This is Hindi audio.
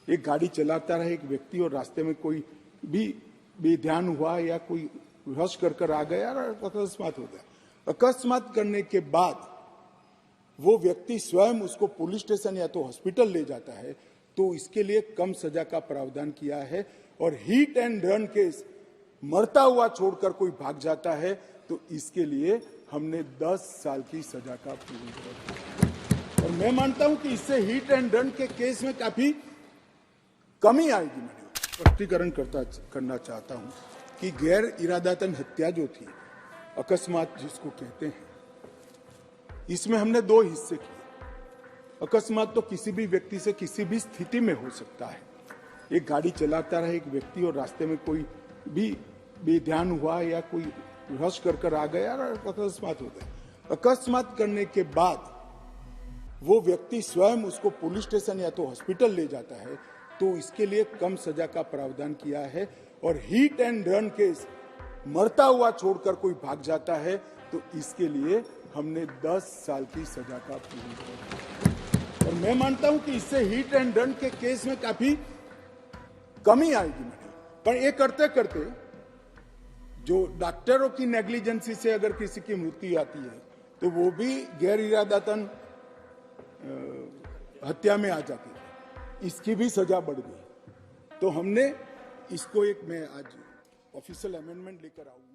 एक गाड़ी चलाता रहे एक व्यक्ति और रास्ते में कोई भी बेध्यान हुआ या कोई रश कर आ गया और अकस्मात हो गया। अकस्मात करने के बाद वो व्यक्ति स्वयं उसको पुलिस स्टेशन या तो हॉस्पिटल ले जाता है, तो इसके लिए कम सजा का प्रावधान किया है। और हिट एंड रन केस मरता हुआ छोड़कर कोई भाग जाता है तो इसके लिए हमने 10 साल की सजा का प्रावधान किया। और मैं मानता हूं कि इससे हिट एंड रन के केस में काफी कमी आएगी। मैं स्पष्टीकरण करना चाहता हूं कि गैर इरादतन हत्या जो थी, अकस्मात जिसको कहते हैं, इसमें हमने 2 हिस्से किए। अकस्मात तो किसी भी व्यक्ति से किसी भी स्थिति में हो सकता है। एक गाड़ी चलाता रहे एक व्यक्ति और रास्ते में कोई भी बेध्यान हुआ या कोई रश कर आ गया और अकस्मात हो गया। अकस्मात करने के बाद वो व्यक्ति स्वयं उसको पुलिस स्टेशन या तो हॉस्पिटल ले जाता है, तो इसके लिए कम सजा का प्रावधान किया है। और हिट एंड रन केस मरता हुआ छोड़कर कोई भाग जाता है तो इसके लिए हमने 10 साल की सजा का प्रावधान किया। और मैं मानता हूं कि इससे हिट एंड रन के केस में काफी कमी आएगी। पर ये करते करते जो डॉक्टरों की नेग्लिजेंसी से अगर किसी की मृत्यु आती है तो वो भी गैर इरादतन हत्या में आ जाती है, इसकी भी सजा बढ़ गई। तो हमने इसको मैं आज ऑफिशियल अमेंडमेंट लेकर आऊंगा।